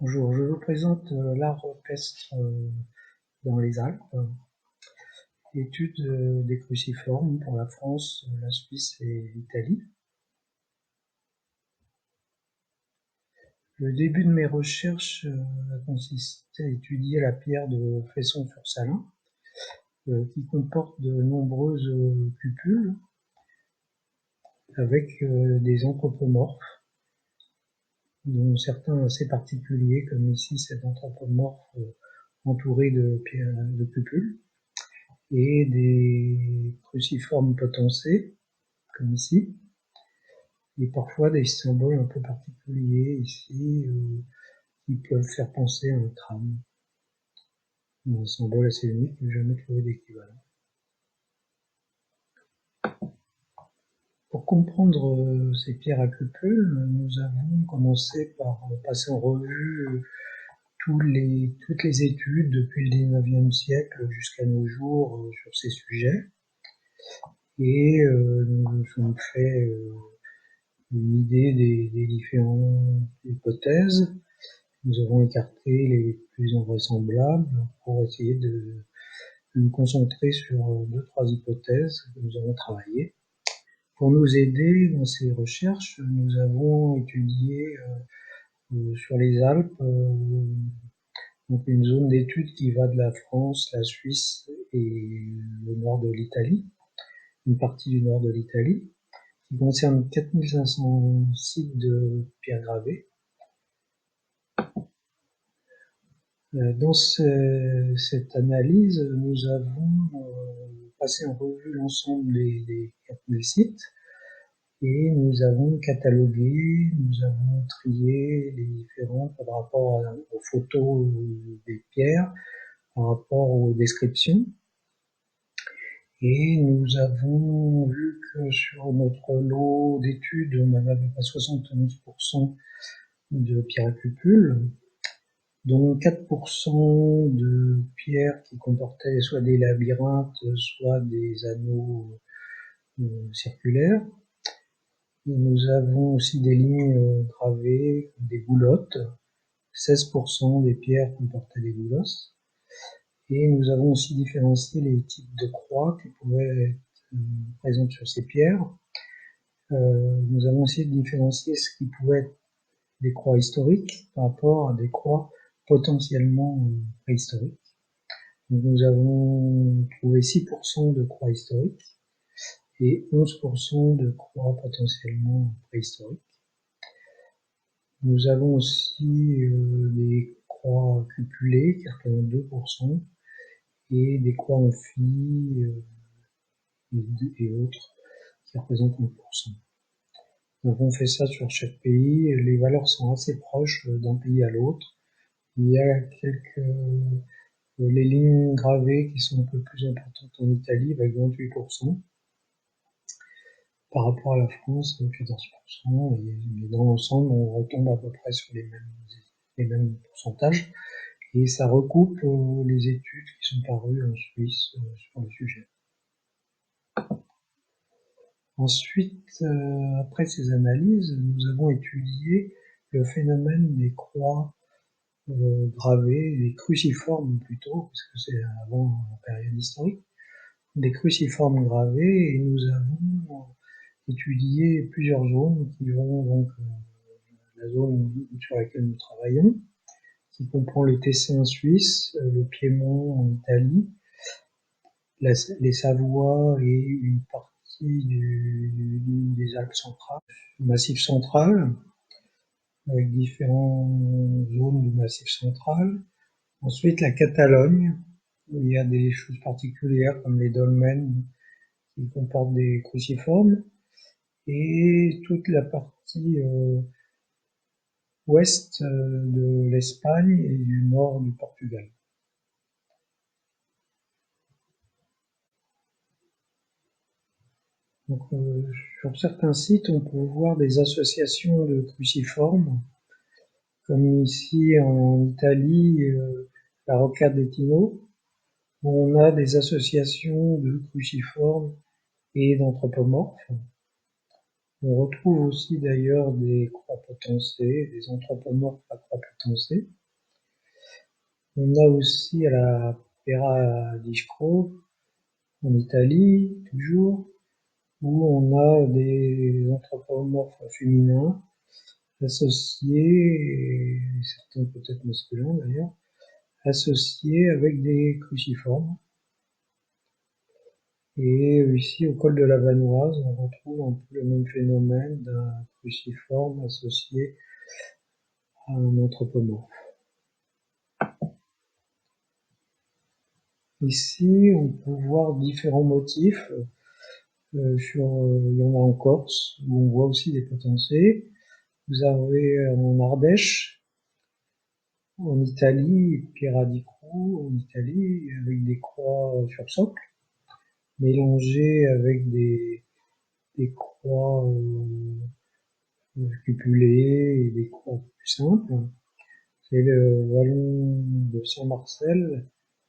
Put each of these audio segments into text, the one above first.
Bonjour, je vous présente l'art rupestre dans les Alpes, étude des cruciformes pour la France, la Suisse et l'Italie. Le début de mes recherches a consisté à étudier la pierre de Fesson-sur-Salins, qui comporte de nombreuses cupules avec des anthropomorphes, dont certains assez particuliers, comme ici cet anthropomorphe entouré de cupules, et des cruciformes potencés, comme ici, et parfois des symboles un peu particuliers ici, qui peuvent faire penser à un crâne. Un symbole assez unique, je n'ai jamais trouvé d'équivalent. Pour comprendre ces pierres à cupules, nous avons commencé par passer en revue toutes les études depuis le 19e siècle jusqu'à nos jours sur ces sujets. Et nous nous sommes fait une idée des différentes hypothèses. Nous avons écarté les plus invraisemblables pour essayer de nous concentrer sur 2-3 hypothèses que nous avons travaillées. Pour nous aider dans ces recherches, nous avons étudié sur les Alpes donc une zone d'étude qui va de la France, la Suisse et le nord de l'Italie, une partie du nord de l'Italie, qui concerne 4500 sites de pierres gravées. Dans cette analyse, nous avons passé en revue l'ensemble des 4000 sites et nous avons catalogué, nous avons trié les différents par rapport aux photos des pierres, par rapport aux descriptions. Et nous avons vu que sur notre lot d'études, on avait à peu près 71% de pierres à cupules, dont 4% de pierres qui comportaient soit des labyrinthes, soit des anneaux circulaires. Et nous avons aussi des lignes gravées, des boulottes. 16% des pierres comportaient des boulottes. Et nous avons aussi différencié les types de croix qui pouvaient être présentes sur ces pierres. Nous avons essayé de différencier ce qui pouvait être des croix historiques par rapport à des croix potentiellement préhistoriques. Donc nous avons trouvé 6% de croix historiques et 11% de croix potentiellement préhistoriques. Nous avons aussi des croix cupulées qui représentent 2% et des croix amphies et autres qui représentent 1%. Nous avons fait ça sur chaque pays. Les valeurs sont assez proches d'un pays à l'autre. Il y a les lignes gravées qui sont un peu plus importantes en Italie avec 28%. Par rapport à la France, 14%. Et dans l'ensemble, on retombe à peu près sur les mêmes pourcentages. Et ça recoupe les études qui sont parues en Suisse sur le sujet. Ensuite, après ces analyses, nous avons étudié le phénomène des croix gravées, des cruciformes plutôt, parce que c'est avant la période historique, des cruciformes gravés, et nous avons étudié plusieurs zones qui vont donc la zone sur laquelle nous travaillons, qui comprend le Tessin en Suisse, le Piémont en Italie, les Savoies et une partie des Alpes centrales, le Massif central, avec différentes zones du Massif central. Ensuite, la Catalogne, où il y a des choses particulières comme les dolmens qui comportent des cruciformes, et toute la partie ouest de l'Espagne et du nord du Portugal. Donc, sur certains sites, on peut voir des associations de cruciformes, comme ici en Italie, la Rocca d'Etino, où on a des associations de cruciformes et d'anthropomorphes. On retrouve aussi d'ailleurs des croix potencées, des anthropomorphes à croix potentée. On a aussi à la Pera di Scro, en Italie, toujours, où on a des anthropomorphes féminins associés, et certains peut-être masculins d'ailleurs, associés avec des cruciformes. Et ici, au col de la Vanoise, on retrouve un peu le même phénomène d'un cruciforme associé à un anthropomorphe. Ici, on peut voir différents motifs. Il y en a en Corse, où on voit aussi des potentiels. Vous avez en Ardèche, en Italie, Piera di Cru, en Italie, avec des croix sur socle, mélangées avec des croix cupulées et des croix plus simples. C'est le vallon de Saint-Marcel,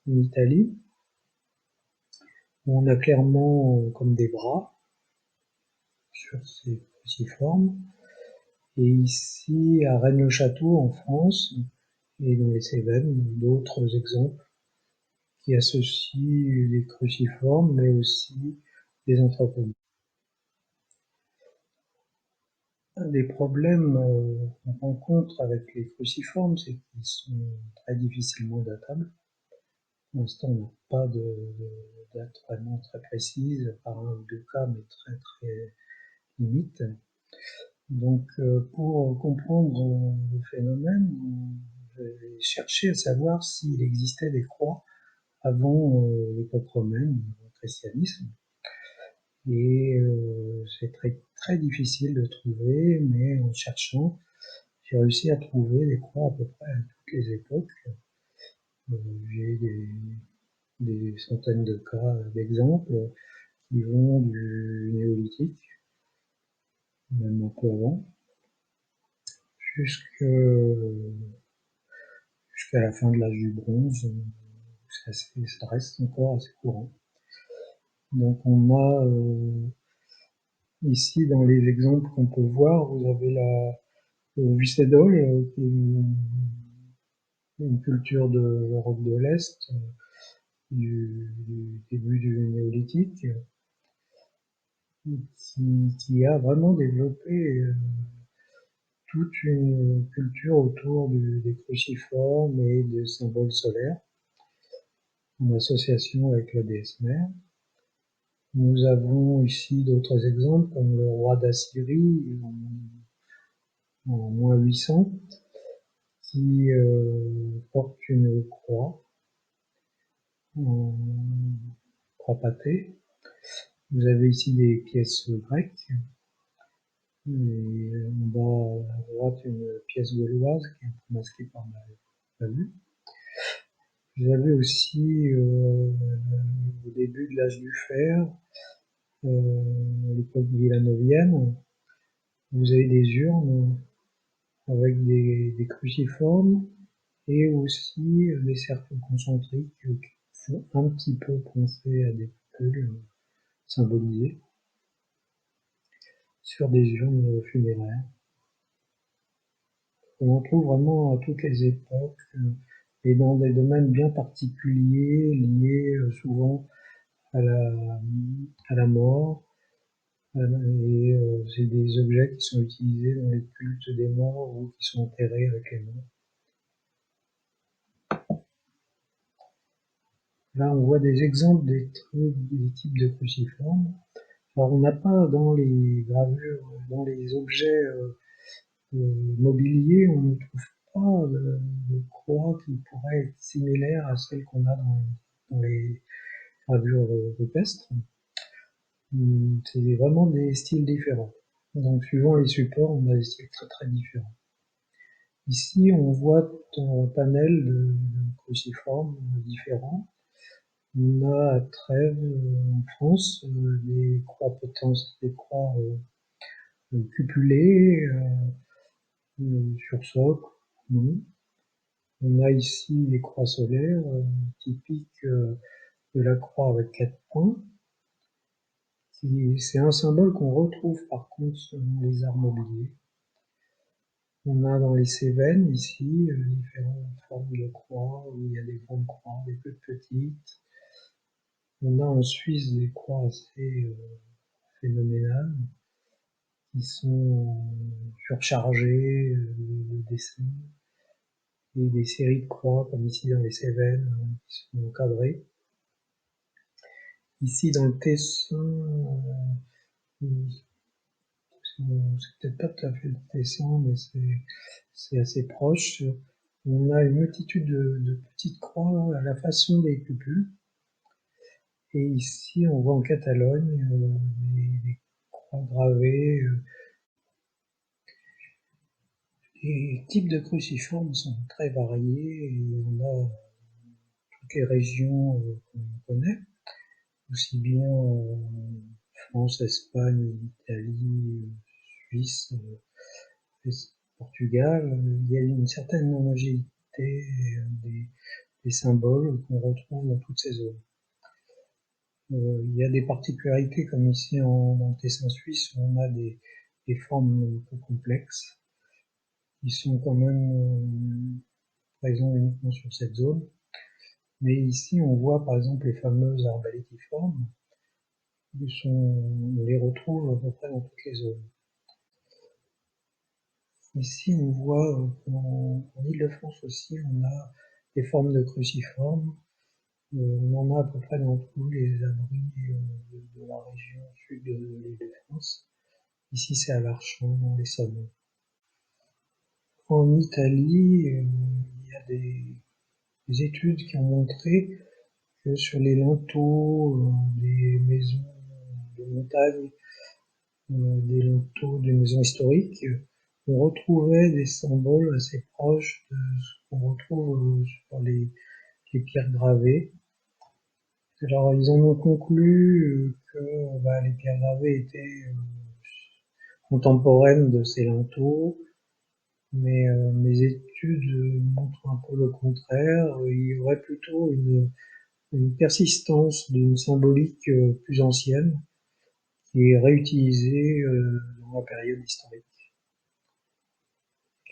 en Italie, où on a clairement comme des bras sur ces cruciformes. Et ici, à Rennes-le-Château, en France, et dans les Cévennes, d'autres exemples qui associent des cruciformes, mais aussi des anthropomorphes. Un des problèmes qu'on rencontre avec les cruciformes, c'est qu'ils sont très difficilement datables. Pour l'instant, on n'a pas de date vraiment très précise, à part un ou deux cas, mais très très limite. Donc, pour comprendre le phénomène, j'ai cherché à savoir s'il existait des croix avant l'époque romaine, le christianisme. Et c'est très, très difficile de trouver, mais en cherchant, j'ai réussi à trouver des croix à peu près à toutes les époques. J'ai des centaines de cas d'exemples qui vont du néolithique, même un peu avant, jusqu'à la fin de l'âge du bronze. Ça reste encore assez courant. Donc on a ici dans les exemples qu'on peut voir, vous avez le Vucédol, qui est une culture de l'Europe de l'Est, du début du néolithique, qui a vraiment développé toute une culture autour des cruciformes et des symboles solaires, en association avec la déesse mère. Nous avons ici d'autres exemples, comme le roi d'Assyrie en moins 800, qui porte une croix, en croix pâtée. Vous avez ici des pièces grecques, et en bas à droite une pièce gauloise qui est un peu masquée par la vue. Vous avez aussi au début de l'âge du fer, à l'époque villanovienne, vous avez des urnes avec des cruciformes et aussi des cercles concentriques qui font un petit peu penser à des poules symbolisées sur des urnes funéraires. On en trouve vraiment à toutes les époques et dans des domaines bien particuliers liés souvent à la mort. Et c'est des objets qui sont utilisés dans les cultes des morts ou qui sont enterrés avec les morts. Là, on voit des exemples des types de cruciformes. Alors, on n'a pas dans les gravures, dans les objets mobiliers, on ne trouve pas de croix qui pourrait être similaire à celles qu'on a dans les gravures rupestres. C'est vraiment des styles différents. Donc, suivant les supports, on a des styles très très différents. Ici, on voit un panel de cruciformes différents. On a à Trèves, en France, des croix potentes, des croix cupulées, sur socle, non. On a ici des croix solaires, typiques de la croix avec 4 points. C'est un symbole qu'on retrouve par contre dans les arts mobiliers. On a dans les Cévennes, ici, différentes formes de croix, où il y a des grandes croix, des plus petites. On a en Suisse des croix assez phénoménales, qui sont surchargées de dessins, et des séries de croix, comme ici dans les Cévennes, qui sont encadrées. Ici dans le Tessin, c'est peut-être pas tout à fait le Tessin, mais c'est assez proche. On a une multitude de petites croix à la façon des cupules. Et ici, on voit en Catalogne des croix gravées. Les types de cruciformes sont très variés. Et on a toutes les régions qu'on connaît, aussi bien France, Espagne, Italie, Suisse, Portugal. Il y a une certaine homogénéité des symboles qu'on retrouve dans toutes ces zones. Il y a des particularités comme ici dans le Tessin suisse où on a des formes un peu complexes qui sont quand même présents uniquement sur cette zone. Mais ici on voit par exemple les fameuses arbalétiformes, on les retrouve à peu près dans toutes les zones. Ici on voit en Île-de-France aussi on a des formes de cruciformes. On en a à peu près dans tous les abris de la région sud de l'Île-de-France. Ici, c'est à l'Archon, dans les Sommes. En Italie, il y a des études qui ont montré que sur les linteaux des maisons de montagne, des linteaux des maisons historiques, on retrouvait des symboles assez proches de ce qu'on retrouve sur les pierres gravées. Alors, ils en ont conclu que les pierres gravées étaient contemporaines de ces linteaux, mais mes études montrent un peu le contraire. Il y aurait plutôt une persistance d'une symbolique plus ancienne qui est réutilisée dans la période historique.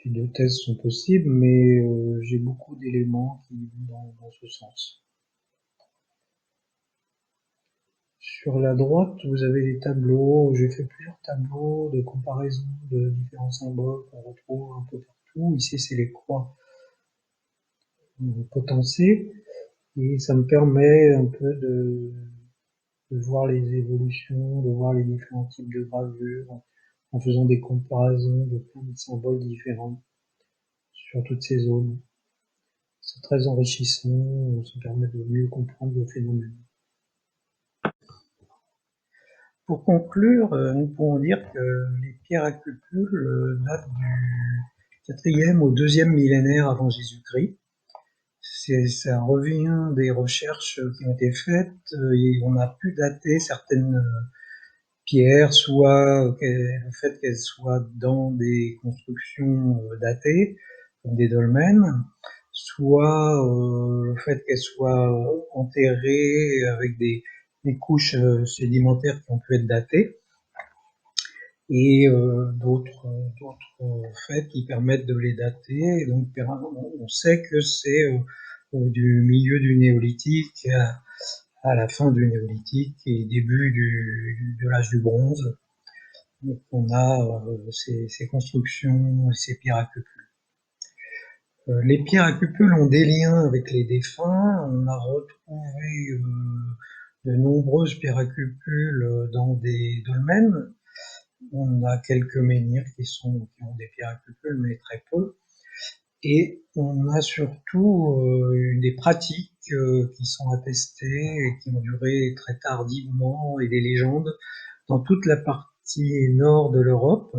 Les deux thèses sont possibles, mais j'ai beaucoup d'éléments qui vont dans ce sens. Sur la droite, vous avez des tableaux. J'ai fait plusieurs tableaux de comparaison de différents symboles qu'on retrouve un peu partout. Ici, c'est les croix potencées. Et ça me permet un peu de voir les évolutions, de voir les différents types de gravures, en faisant des comparaisons de plein de symboles différents sur toutes ces zones. C'est très enrichissant, ça permet de mieux comprendre le phénomène. Pour conclure, nous pouvons dire que les pierres à cupules datent du 4e au 2e millénaire avant Jésus-Christ. Ça revient des recherches qui ont été faites et on a pu dater certaines pierres, soit le fait qu'elles soient dans des constructions datées, comme des dolmens, soit le fait qu'elles soient enterrées avec des couches sédimentaires qui ont pu être datées, et d'autres faits qui permettent de les dater. Et donc on sait que c'est du milieu du néolithique à la fin du néolithique et début de l'âge du bronze. Donc on a ces constructions et ces pierres à cupules. Les pierres à cupules ont des liens avec les défunts. On a retrouvé de nombreuses pierres à cupules dans des dolmens. On a quelques menhirs qui ont des pierres à cupules, mais très peu. Et on a surtout des pratiques qui sont attestées et qui ont duré très tardivement, et des légendes dans toute la partie nord de l'Europe,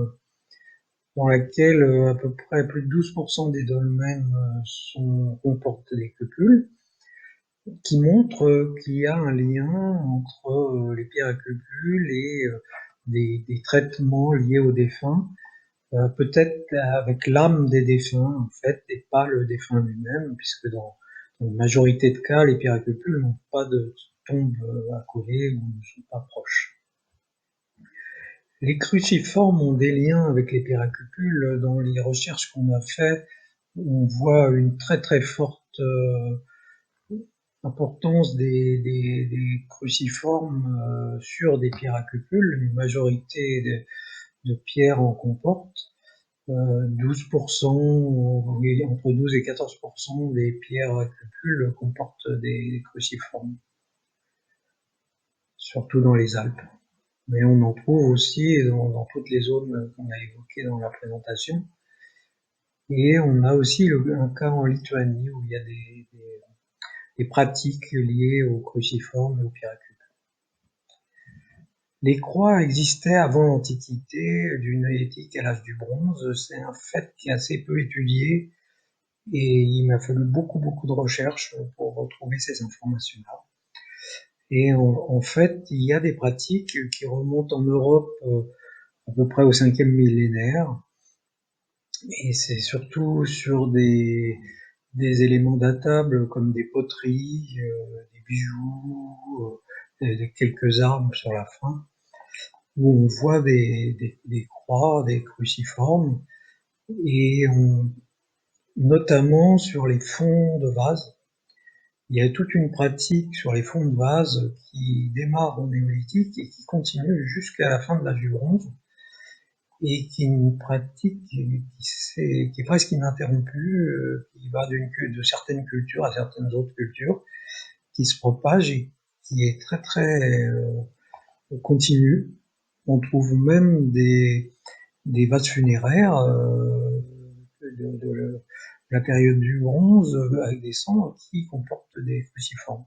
dans laquelle à peu près plus de 12% des dolmens comportent des cupules, qui montrent qu'il y a un lien entre les pierres à cupules et des traitements liés aux défunts. Peut-être avec l'âme des défunts, en fait, et pas le défunt lui-même, puisque dans la majorité de cas, les pierres à cupules n'ont pas de tombe à coller ou ne sont pas proches. Les cruciformes ont des liens avec les piracupules. Dans les recherches qu'on a fait, on voit une très forte importance des cruciformes sur des piracupules. Une majorité de pierres en comportent. 12%, entre 12 et 14% des pierres à cupules comportent des cruciformes, surtout dans les Alpes. Mais on en trouve aussi dans toutes les zones qu'on a évoquées dans la présentation. Et on a aussi un cas en Lituanie où il y a des pratiques liées aux cruciformes et aux piracupules. Les croix existaient avant l'Antiquité, du néolithique à l'âge du bronze. C'est un fait qui est assez peu étudié et il m'a fallu beaucoup de recherches pour retrouver ces informations-là. Et en fait, il y a des pratiques qui remontent en Europe à peu près au 5e millénaire, et c'est surtout sur des éléments datables comme des poteries, des bijoux, quelques armes sur la fin, où on voit des croix, des cruciformes, et notamment sur les fonds de vase. Il y a toute une pratique sur les fonds de vase qui démarre au néolithique et qui continue jusqu'à la fin de l'âge du bronze, et qui est une pratique qui est presque ininterrompue, qui va de certaines cultures à certaines autres cultures, qui se propage et qui est très continue. On trouve même des vases funéraires de la période du bronze avec des cendres qui comportent des cruciformes.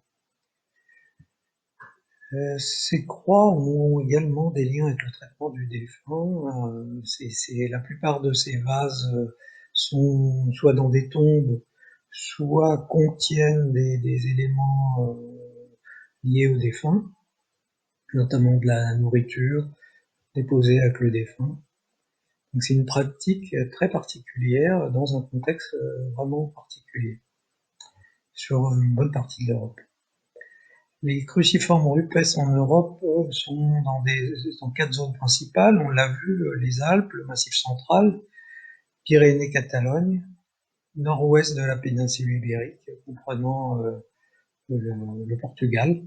Ces croix ont également des liens avec le traitement du défunt. La plupart de ces vases sont soit dans des tombes, soit contiennent des éléments liés au défunt, notamment de la nourriture déposée avec le défunt. Donc c'est une pratique très particulière dans un contexte vraiment particulier sur une bonne partie de l'Europe. Les cruciformes rupestres en Europe sont dans 4 zones principales. On l'a vu, les Alpes, le Massif central, Pyrénées-Catalogne, nord-ouest de la péninsule ibérique, comprenant le Portugal.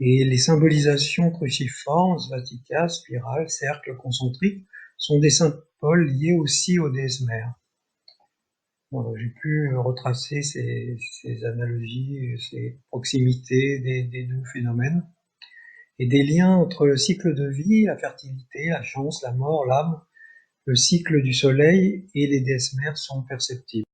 Et les symbolisations cruciformes, svastikas, spirales, cercles concentriques, sont des symboles liés aussi aux déesses mères. J'ai pu retracer ces analogies, ces proximités des deux phénomènes, et des liens entre le cycle de vie, la fertilité, la chance, la mort, l'âme, le cycle du soleil et les déesses mères sont perceptibles.